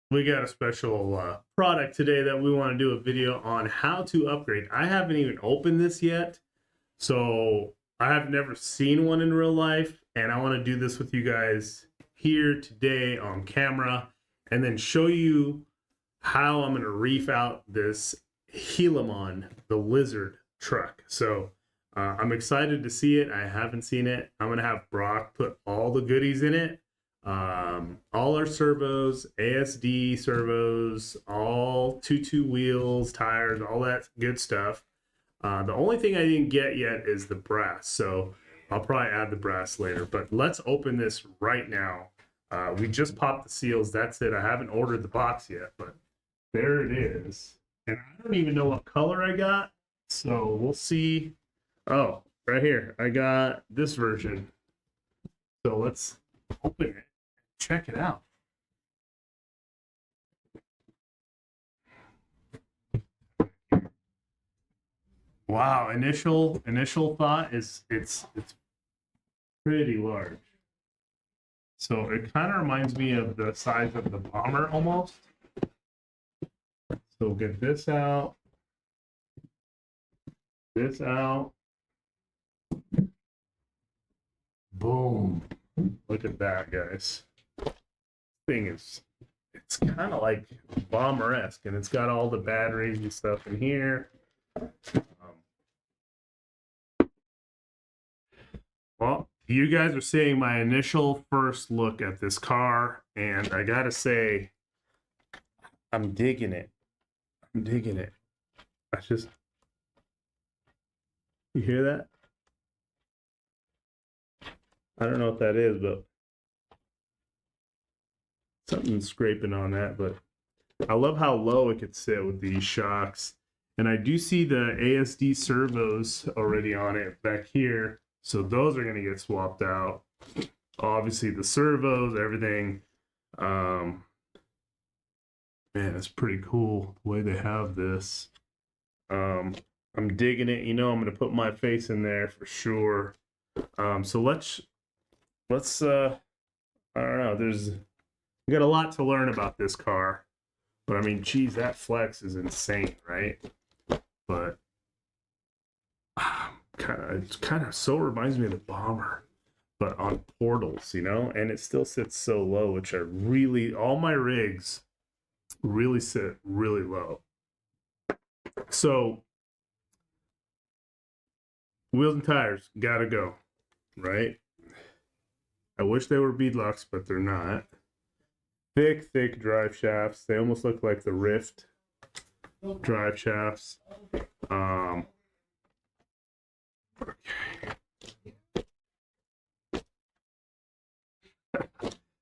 we got a special product today that we want to do a video on how to upgrade. I haven't even opened this yet, so I have never seen one in real life, and I want to do this with you guys here today on camera, and then show you how I'm going to reef out this Gilamon, the lizard truck. So I'm excited to see it. I haven't seen it. I'm going to have Brock put all the goodies in it. All our servos, ASD servos, all 2-2 wheels, tires, all that good stuff. The only thing I didn't get yet is the brass, so I'll probably add the brass later. But let's open this right now. We just popped the seals. That's it. I haven't ordered the box yet, but there it is. And I don't even know what color I got, so we'll see. Oh, right here. I got this version. So let's open it. Check it out. Wow, initial thought is it's pretty large. So it kind of reminds me of the size of the bomber almost. So get this out. This out. Boom. Look at that, guys. Thing is, it's kind of like bomber-esque, and it's got all the batteries and stuff in here. Well, you guys are seeing my initial first look at this car, and I gotta say, I'm digging it. I'm digging it. You hear that? I don't know what that is, but something's scraping on that. But I love how low it could sit with these shocks. And I do see the ASD servos already on it back here. So those are going to get swapped out. Obviously the servos, everything. Man, it's pretty cool the way they have this. I'm digging it. You know, I'm going to put my face in there for sure. So let's I don't know, we got a lot to learn about this car, but I mean, geez, that flex is insane, right? But it kind of so reminds me of the bomber, but on portals, you know, and it still sits so low, which all my rigs really sit really low. So wheels and tires gotta go, right? I wish they were beadlocks, but they're not. Thick drive shafts. They almost look like the Rift drive shafts. Okay.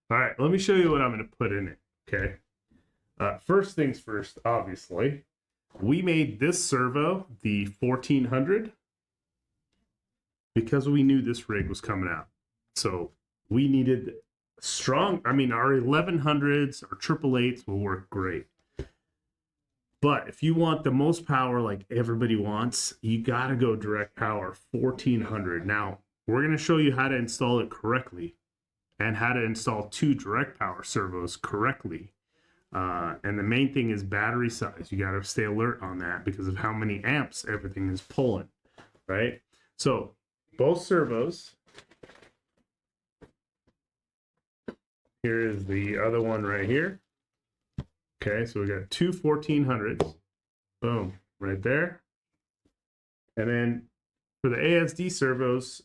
All right, let me show you what I'm going to put in it, okay? First things first, obviously. We made this servo, the 1400, because we knew this rig was coming out. So we needed strong, I mean, our 1100s or 888s will work great. But if you want the most power like everybody wants, you got to go direct power 1400. Now, we're going to show you how to install it correctly and how to install 2 direct power servos correctly. And the main thing is battery size. You got to stay alert on that because of how many amps everything is pulling, right? So both servos. Here is the other one right here. Okay, so we got 2 1400s. Boom, right there. And then for the ASD servos,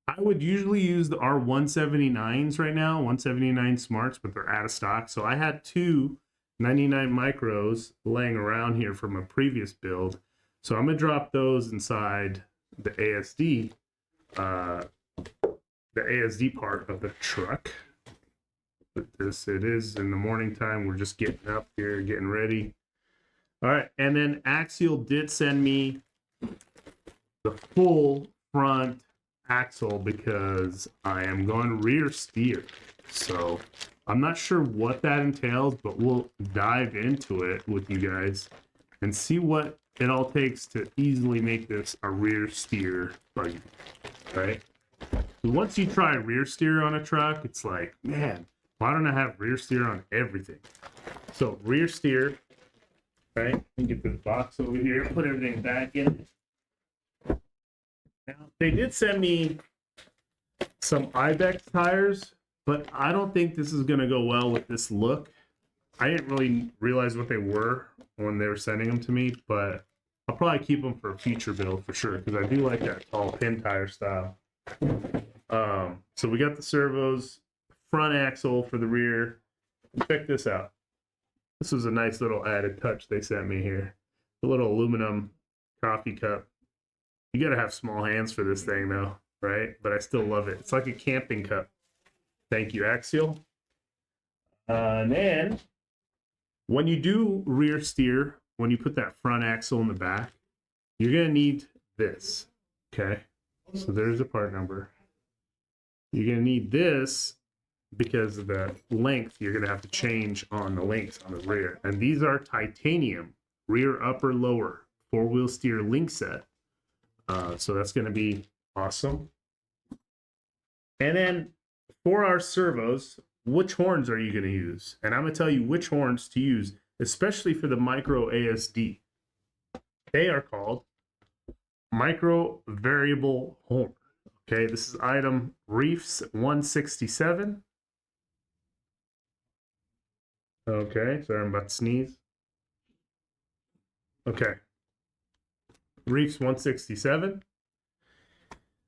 I would usually use the R179s right now, 179 Smarts, but they're out of stock. So I had 2 99 micros laying around here from a previous build. So I'm gonna drop those inside the ASD part of the truck. But it is in the morning time. We're just getting up here, getting ready. All right, and then Axial did send me the full front axle because I am going rear steer. So I'm not sure what that entails, but we'll dive into it with you guys and see what it all takes to easily make this a rear steer buggy, right? Once you try rear steer on a truck, it's like, man, why don't I have rear steer on everything? So rear steer, right? Let me get this box over here, put everything back in. Now, they did send me some Ibex tires, but I don't think this is going to go well with this look. I didn't really realize what they were when they were sending them to me, but I'll probably keep them for a future build for sure, because I do like that tall pin tire style. So we got the servos, front axle for the rear. Check this out. This was a nice little added touch they sent me here. A little aluminum coffee cup. You gotta have small hands for this thing though, right? But I still love it. It's like a camping cup. Thank you, Axial. And then when you do rear steer, when you put that front axle in the back, you're gonna need this, okay? So there's the part number. You're gonna need this because of the length you're gonna have to change on the links on the rear. And these are titanium, rear, upper, lower, 4-wheel steer link set. So that's gonna be awesome. And then for our servos, which horns are you gonna use? And I'm gonna tell you which horns to use, especially for the micro ASD. They are called micro variable horn. Okay, this is item Reefs 167. Okay, sorry, I'm about to sneeze. Okay, Reefs 167.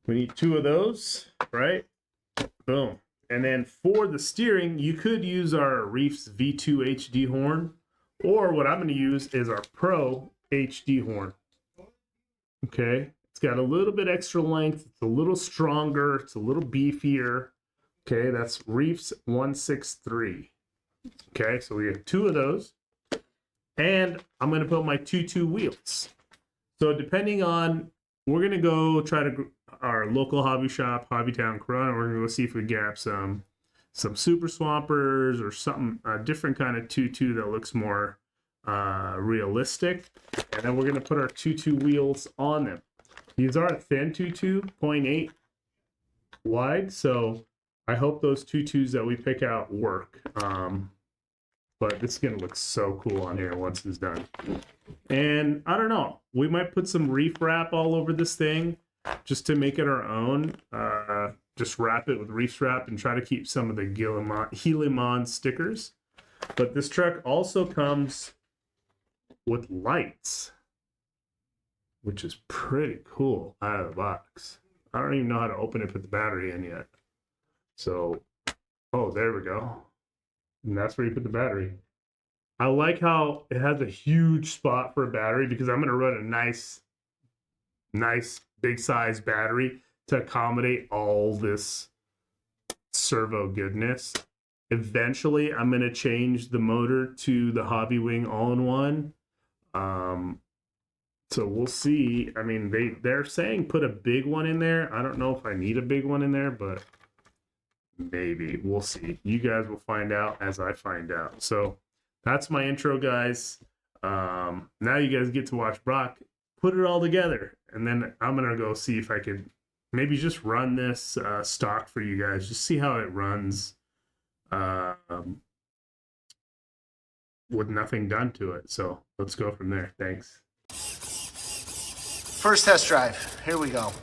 We need 2 of those, right? Boom. And then for the steering, you could use our Reefs V2 HD horn, or what I'm going to use is our Pro HD horn. Okay, it's got a little bit extra length, it's a little stronger, it's a little beefier. Okay, that's Reefs 163. Okay, so we have 2 of those. And I'm going to put my 2 wheels. So depending on, we're going to go try to our local hobby shop, Hobbytown Corona. We're going to go see if we grab some super swampers or something, a different kind of 2 that looks more realistic. And then we're going to put our 2 wheels on them. These are thin 2 0.8 wide, so I hope those 2 that we pick out work. But this is going to look so cool on here once it's done. And I don't know, we might put some reef wrap all over this thing just to make it our own. Just wrap it with reef wrap and try to keep some of the Gilamon stickers. But this truck also comes with lights, which is pretty cool out of the box. I don't even know how to open it, put the battery in yet. So, oh, there we go. And that's where you put the battery. I like how it has a huge spot for a battery because I'm going to run a nice big size battery to accommodate all this servo goodness. Eventually, I'm going to change the motor to the Hobby Wing all-in-one. So we'll see. I mean, they're saying put a big one in there. I don't know if I need a big one in there, but maybe. We'll see. You guys will find out as I find out. So that's my intro, guys. Now you guys get to watch Brock put it all together. And then I'm going to go see if I could maybe just run this stock for you guys. Just see how it runs with nothing done to it. So let's go from there. Thanks. First test drive. Here we go.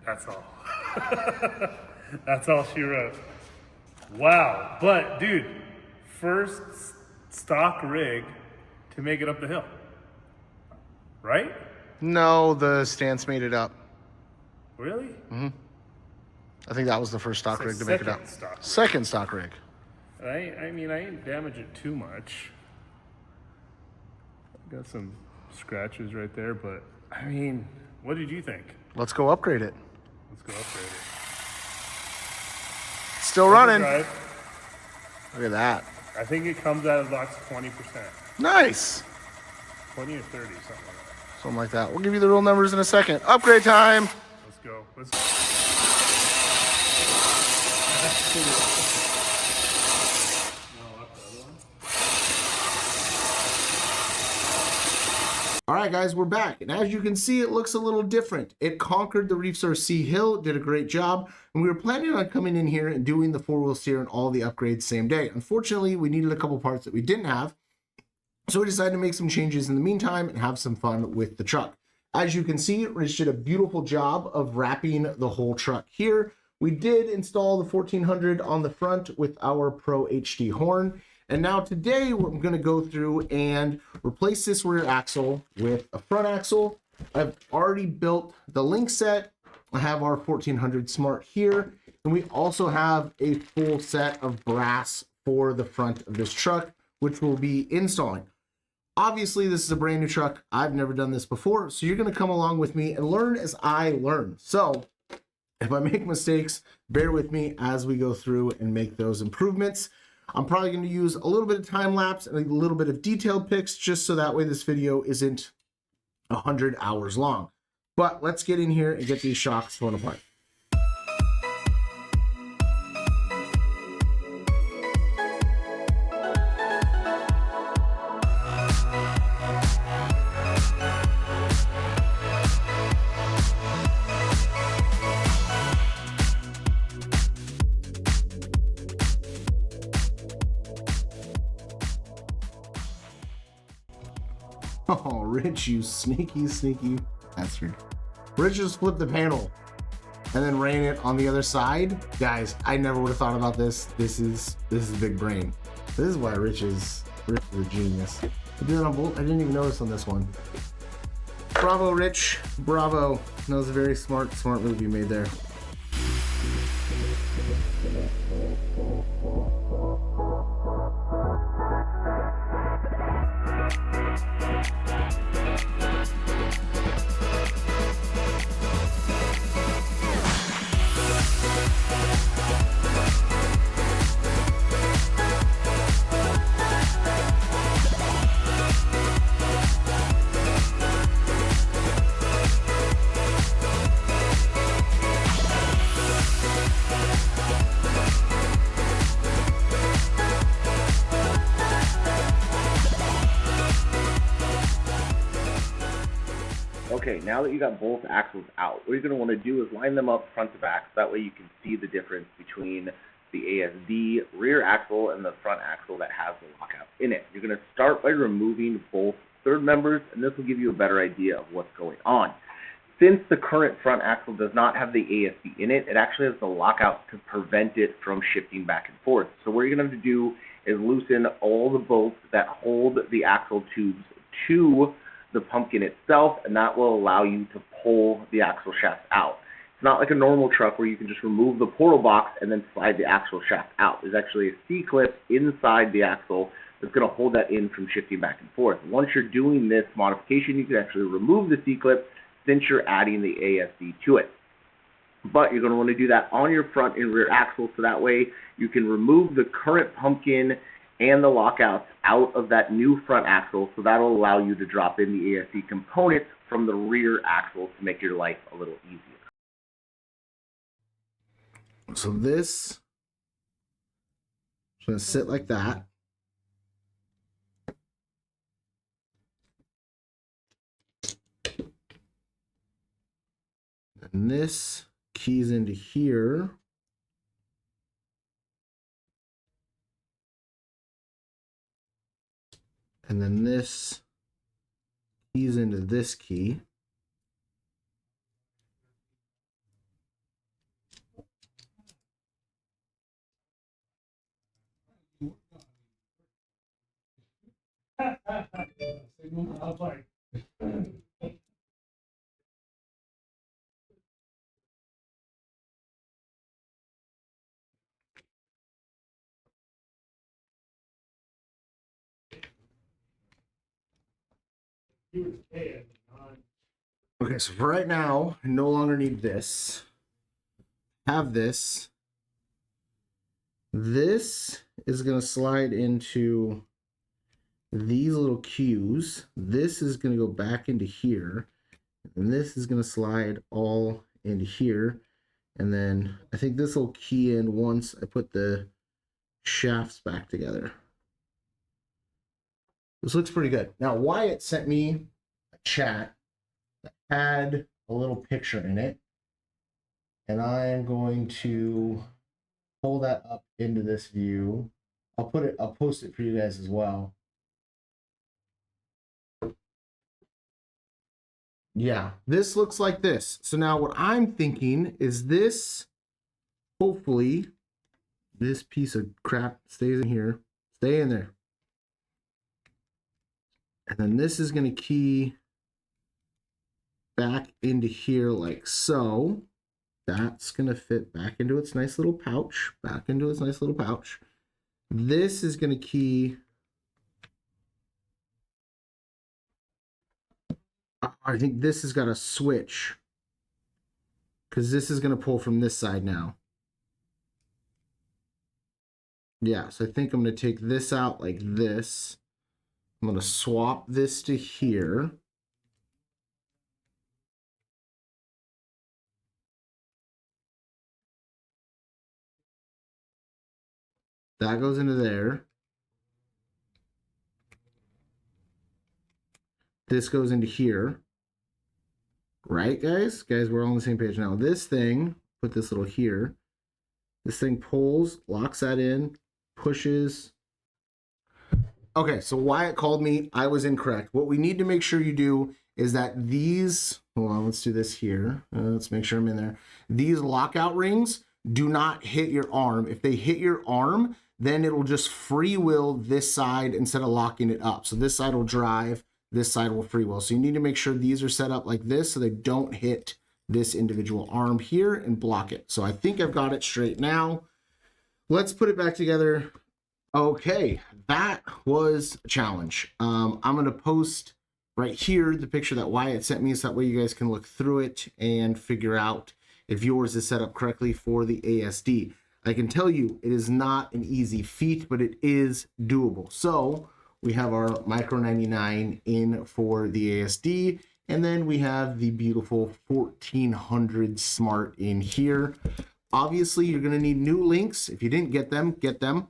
That's all. That's all she wrote. Wow. But, dude, first stock rig to make it up the hill. Right? No, the stance made it up. Really? I think that was the first stock So rig to make it up. second stock rig. Second stock rig. I mean, I didn't damage it too much. Got some scratches right there, but I mean, what did you think? Let's go upgrade it. Let's go upgrade it. Still running. Overdrive, Look at that. I think it comes out of the box 20%. Nice. 20 or 30, something like that. Something like that. We'll give you the real numbers in a second. Upgrade time. Let's go. Let's All right, guys, we're back. And as you can see, it looks a little different. It conquered the Reefs RC hill, did a great job. And we were planning on coming in here and doing the four-wheel steer and all the upgrades same day. Unfortunately, we needed a couple parts that we didn't have. So we decided to make some changes in the meantime and have some fun with the truck. As you can see, Rich did a beautiful job of wrapping the whole truck here. We did install the 1400 on the front with our Pro HD horn. And now today we're going to go through and replace this rear axle with a front axle. I've already built the link set. I have our 1400 Smart here. And we also have a full set of brass for the front of this truck, which we'll be installing. Obviously, this is a brand new truck. I've never done this before. So you're going to come along with me and learn as I learn. So if I make mistakes, bear with me as we go through and make those improvements. I'm probably going to use a little bit of time lapse and a little bit of detailed pics just so that way this video isn't 100 hours long. But let's get in here and get these shocks torn apart. Oh, Rich, you sneaky, sneaky bastard. Rich just flipped the panel and then ran it on the other side. Guys, I never would have thought about this. This is big brain. This is why Rich is a genius. I didn't even notice on this one. Bravo, Rich. Bravo. That was a very smart move you made there. Okay, now that you got both axles out, what you're going to want to do is line them up front to back, so that way you can see the difference between the ASD rear axle and the front axle that has the lockout in it. You're going to start by removing both third members, and this will give you a better idea of what's going on. Since the current front axle does not have the ASD in it, it actually has the lockout to prevent it from shifting back and forth. So what you're going to have to do is loosen all the bolts that hold the axle tubes to the pumpkin itself, and that will allow you to pull the axle shaft out. It's not like a normal truck where you can just remove the portal box and then slide the axle shaft out. There's actually a C-clip inside the axle that's going to hold that in from shifting back and forth. Once you're doing this modification, you can actually remove the C-clip since you're adding the ASD to it. But you're going to want to do that on your front and rear axle, so that way you can remove the current pumpkin and the lockouts out of that new front axle, so that'll allow you to drop in the ASD components from the rear axle to make your life a little easier. So this is going to sit like that. And this keys into here. And then this keys into this key. Okay, so for right now, no longer need this. Have this. This is going to slide into these little cues. This is going to go back into here. And this is going to slide all into here. And then I think this will key in once I put the shafts back together. This looks pretty good. Now, Wyatt sent me a chat that had a little picture in it. And I'm going to pull that up into this view. I'll post it for you guys as well. Yeah, this looks like this. So now what I'm thinking is this, hopefully, this piece of crap stays in here. Stay in there. And then this is going to key back into here like so. That's going to fit back into its nice little pouch. Back into its nice little pouch. This is going to key. I think this has got a switch. Because this is going to pull from this side now. Yeah, so I think I'm going to take this out like this. I'm going to swap this to here. That goes into there. This goes into here. Right, guys? Guys, we're all on the same page now. This thing, put this little here. This thing pulls, locks that in, pushes. Okay, so Wyatt called me. I was incorrect. What we need to make sure you do is that these, hold on, let's do this here. Let's make sure I'm in there. These lockout rings do not hit your arm. If they hit your arm, then it'll just free will this side instead of locking it up. So this side will drive, this side will free will. So you need to make sure these are set up like this so they don't hit this individual arm here and block it. So I think I've got it straight now. Let's put it back together. Okay, that was a challenge. I'm going to post right here the picture that Wyatt sent me so that way you guys can look through it and figure out if yours is set up correctly for the ASD. I can tell you it is not an easy feat, but it is doable. So we have our Micro 99 in for the ASD, and then we have the beautiful 1400 Smart in here. Obviously, you're going to need new links. If you didn't get them, get them.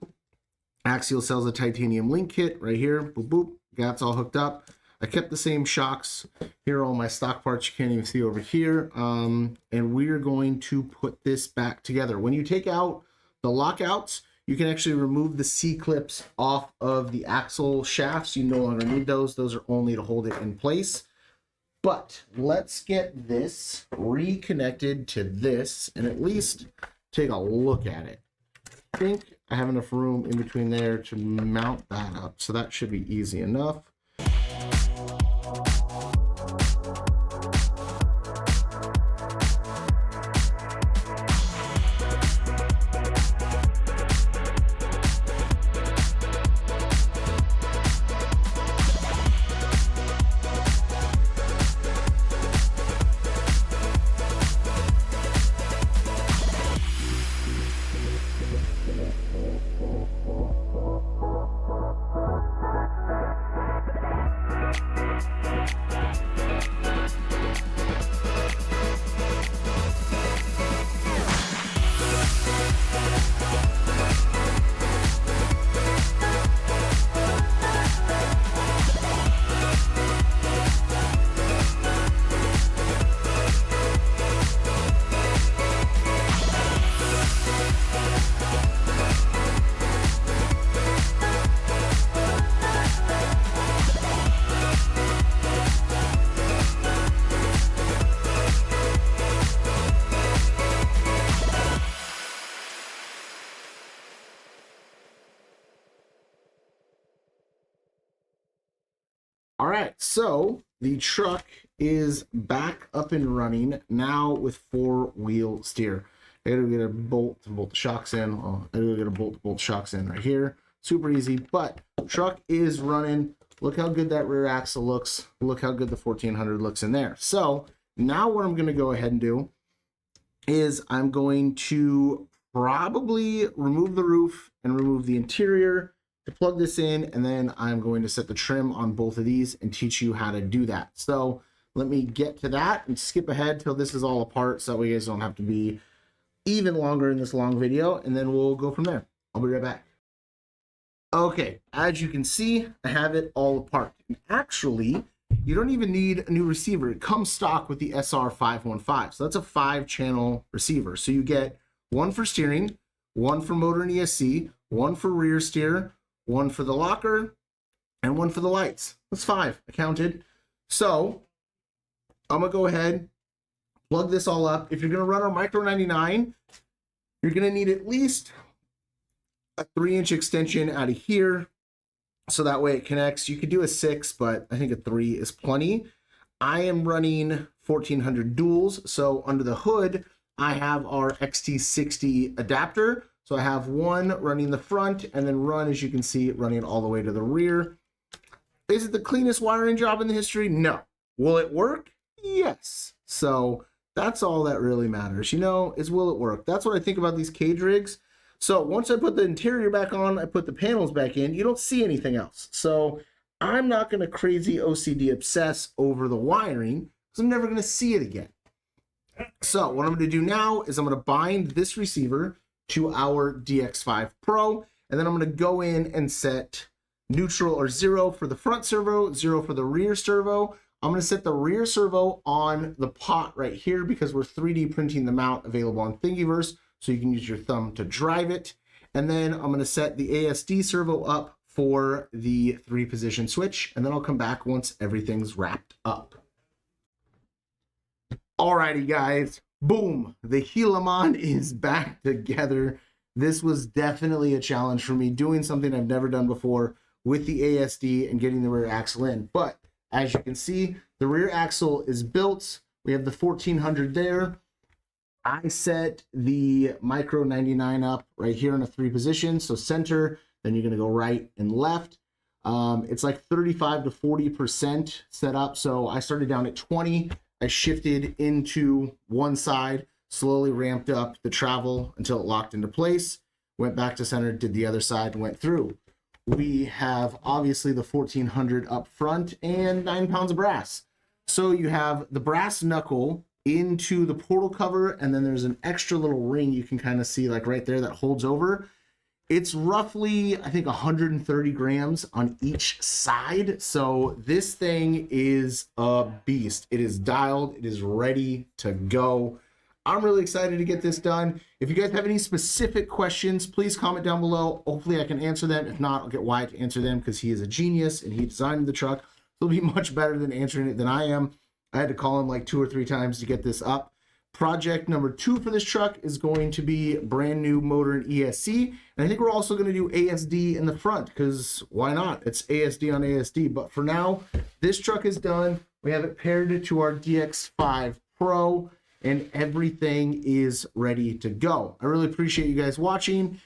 Axial sells a titanium link kit right here. Boop, boop. That's all hooked up. I kept the same shocks. Here are all my stock parts you can't even see over here. And we're going to put this back together. When you take out the lockouts, you can actually remove the C-clips off of the axle shafts. You no longer need those. Those are only to hold it in place. But let's get this reconnected to this and at least take a look at it. I think I have enough room in between there to mount that up, so that should be easy enough. All right, so the truck is back up and running now with 4-wheel steer. I gotta get a bolt to bolt the shocks in. Oh, I gotta get a bolt to bolt shocks in right here. Super easy, but truck is running. Look how good that rear axle looks. Look how good the 1400 looks in there. So now what I'm gonna go ahead and do is I'm going to probably remove the roof and remove the interior to plug this in, and then I'm going to set the trim on both of these and teach you how to do that. So let me get to that and skip ahead till this is all apart so that way you guys don't have to be even longer in this long video, and then we'll go from there. I'll be right back. Okay, as you can see, I have it all apart. And actually, you don't even need a new receiver. It comes stock with the SR515. So that's a 5-channel receiver. So you get one for steering, one for motor and ESC, one for rear steer, one for the locker, and one for the lights. That's 5, I counted. So I'm gonna go ahead, plug this all up. If you're gonna run our Micro 99, you're gonna need at least a 3-inch extension out of here, so that way it connects. You could do a 6, but I think a 3 is plenty. I am running 1400 duals, so under the hood, I have our XT60 adapter. So I have one running the front, and then run, as you can see, running all the way to the rear. Is it the cleanest wiring job in the history? No. Will it work? Yes. So that's all that really matters, you know, is will it work? That's what I think about these cage rigs. So once I put the interior back on, I put the panels back in, you don't see anything else. So I'm not going to crazy OCD obsess over the wiring because I'm never going to see it again. So what I'm going to do now is I'm going to bind this receiver to our DX5 Pro, and then I'm going to go in and set neutral or 0 for the front servo, 0 for the rear servo. I'm going to set the rear servo on the pot right here because we're 3D printing the mount available on Thingiverse, so you can use your thumb to drive it. And then I'm going to set the ASD servo up for the 3-position switch, and then I'll come back once everything's wrapped up. Alrighty guys, boom, the Gilamon is back together. This was definitely a challenge for me, doing something I've never done before with the ASD and getting the rear axle in. But as you can see, the rear axle is built. We have the 1400 there. I set the Micro 99 up right here in a 3-position, so center, then you're gonna go right and left. It's like 35 to 40% set up, so I started down at 20. I shifted into one side, slowly ramped up the travel until it locked into place, went back to center, did the other side, and went through. We have obviously the 1400 up front and 9 pounds of brass. So you have the brass knuckle into the portal cover, and then there's an extra little ring you can kind of see like right there that holds over. It's roughly, I think, 130 grams on each side. So this thing is a beast. It is dialed. It is ready to go. I'm really excited to get this done. If you guys have any specific questions, please comment down below. Hopefully I can answer them. If not, I'll get Wyatt to answer them because he is a genius and he designed the truck. He'll be much better than answering it than I am. I had to call him like 2 or 3 times to get this up. Project number 2 for this truck is going to be brand new motor and ESC. And I think we're also going to do ASD in the front because why not? It's ASD on ASD. But for now, this truck is done. We have it paired to our DX5 Pro and everything is ready to go. I really appreciate you guys watching.